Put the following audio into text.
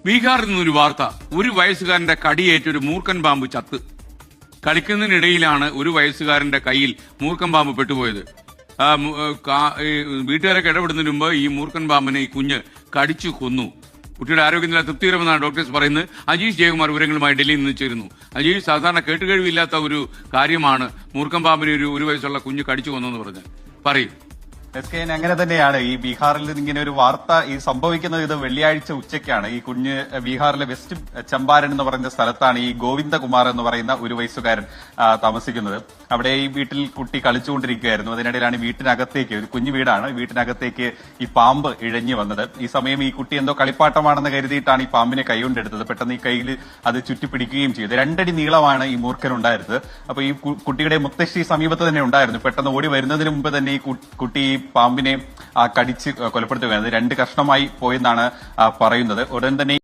ബീഹാറിൽ നിന്നൊരു വാർത്ത. ഒരു വയസ്സുകാരന്റെ കടിയേറ്റ് ഒരു മൂർഖൻ പാമ്പ് ചത്ത്. കളിക്കുന്നതിനിടയിലാണ് ഒരു വയസ്സുകാരന്റെ കയ്യിൽ മൂർഖൻ പാമ്പ് പെട്ടുപോയത്. വീട്ടുകാരൊക്കെ ഇടപെടുന്നതിന് മുമ്പ് ഈ മൂർഖൻ പാമ്പിനെ ഈ കുഞ്ഞ് കടിച്ചു കൊന്നു. കുട്ടിയുടെ ആരോഗ്യനില തൃപ്തികരമെന്നാണ് ഡോക്ടേഴ്സ് പറയുന്നത്. അജീഷ് ജയകുമാർ വിവരങ്ങളുമായി ഡൽഹിയിൽ നിന്ന് ചേരുന്നു. അജീഷ്, സാധാരണ കേട്ടുകഴിവില്ലാത്ത ഒരു കാര്യമാണ് മൂർഖൻ പാമ്പിനെ ഒരു വയസ്സുള്ള കുഞ്ഞ് കടിച്ചു കൊന്നെന്ന് പറഞ്ഞ് പറയും. SKN അങ്ങനെ തന്നെയാണ്. ഈ ബീഹാറിൽ നിന്ന് ഇങ്ങനെ ഒരു വാർത്ത ഈ സംഭവിക്കുന്നത് ഇത് വെള്ളിയാഴ്ച ഉച്ചയ്ക്കാണ്. ഈ കുഞ്ഞ് ബീഹാറിലെ വെസ്റ്റ് ചമ്പാരൻ എന്ന് പറയുന്ന സ്ഥലത്താണ് ഈ ഗോവിന്ദകുമാർ എന്ന് പറയുന്ന ഒരു വയസ്സുകാരൻ താമസിക്കുന്നത്. അവിടെ ഈ വീട്ടിൽ കുട്ടി കളിച്ചുകൊണ്ടിരിക്കുകയായിരുന്നു. അതിനിടയിലാണ് വീട്ടിനകത്തേക്ക്, ഒരു കുഞ്ഞു വീടാണ്, വീട്ടിനകത്തേക്ക് ഈ പാമ്പ് ഇഴഞ്ഞു വന്നത്. ഈ സമയം ഈ കുട്ടി എന്തോ കളിപ്പാട്ടമാണെന്ന് കരുതിയിട്ടാണ് ഈ പാമ്പിനെ കൈകൊണ്ടെടുത്തത്. പെട്ടെന്ന് ഈ കയ്യിൽ അത് ചുറ്റിപ്പിടിക്കുകയും ചെയ്തു. 2 അടി നീളമാണ് ഈ മൂർഖനുണ്ടായിരുന്നത്. അപ്പൊ ഈ കുട്ടിയുടെ മുത്തശ്ശി സമീപത്ത് തന്നെ ഉണ്ടായിരുന്നു. പെട്ടെന്ന് ഓടി വരുന്നതിന് മുമ്പ് തന്നെ ഈ കുട്ടി പാമ്പിനെ കടിച്ച് കൊലപ്പെടുത്തുകയാണ്. 2 കഷ്ണമായി പോയെന്നാണ് പറയുന്നത്. ഉടൻ തന്നെ